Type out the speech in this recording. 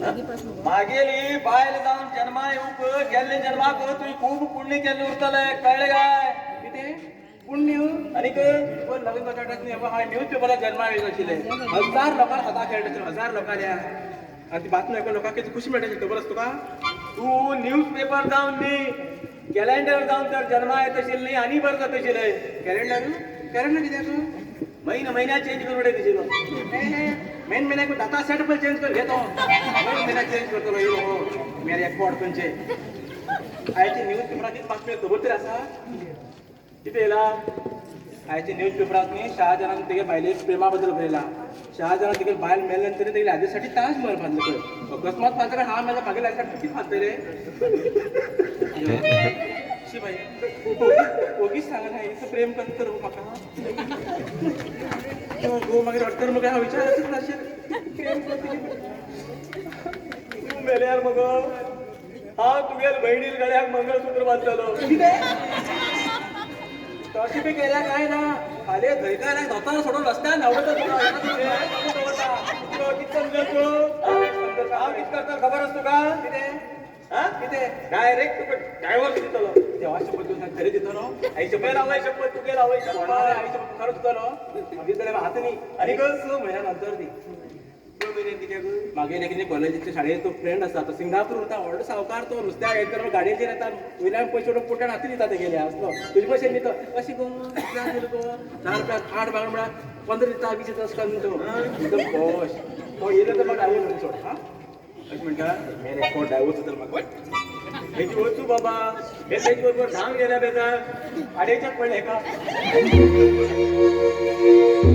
मागेली बायल जाऊन जन्मा येऊक गेल्ले जन्माक तुझी खूप पुण्य केले उरतलंय कळले काय किती पुण्य आणि नवीन बटाट्यात न्यूज पेपरात जन्मा येत आशिल्ले 1000 लोकांना हाता खेळले 1000 लोकांना आणि ती बातमी ऐकून लोकांना किती खुशी मेळटाची खबर असतो का तू न्यूज पेपर जाऊन न्ही कॅलेंडर जाऊन तर जन्मा येत असेल नाही आणि बरं जात असेल कॅलेंडर कॅलेंडर कित्याक महिन्या चेंज करून उडयत मेन महिन्याक डाटा सेट पण चेंज कर घेतो महिन्याक चेंज करतो हो मेरे एक पॉड खंयचे आयची न्यूज पेपराची बातमी खबर तरी आसा कितें येयला आयची न्यूज पेपरात न्ही शहाजहान तेगे बायले प्रेमा बद्दल बरयला शहाजहान तेगे बायल मेले तरी तेगे आदेसाठी ताजमहल बांदलो पळय अकस्मात बांदता काय हा मेला फागे लायता किती फादले रे शी बाई ओगीच सांगा नाही इथं प्रेम करत तर म्हाका गो मागीर अडतर मग हा विचारच नाशिल प्रेम करतली तू मेल्यार मग हा तुगेल बहिणील गळ्याक मंगळसूत्र बांदतलो तशी बी केल्या काय ना खाली धैर्य नाही धोताना सोडून रस्त्यावर नवडत करता खबर असतो का किती डायरेक्ट तुका ड्रायव्हर दितलो तेव्हा शपथ घेऊन घरी दितो आई शपथ लावाय शपथ तुगे लावाय शपथ आई शपथ खरंच दितलो दितले हात न्ही आणि 6 महिन्यानंतर दी 6 महिने कित्याक मागे कितें कॉलेजीच्या शाळेत तो फ्रेंड आसा तो सिंगापूर वता व्हडलो सावकार तो नुस्त्याक येता गाडयेचेर येता वयल्यान पयशे उडोवन पोट्यान हाती दिता ते गेले आसलो तुजे पयशे दितो अशें गो 4 रुपया 8 बांगडा 15 दिता 20 दिता अशें करून तो एकदम खोश तो येयलो तर म्हाका आवड सोड हा अशें म्हणटा मेरे कोण डायवोर्स जाता म्हाका हेची वचू बाबा हे तेज बरोबर धांग गेल्या बेजार आडेच्याक पडले का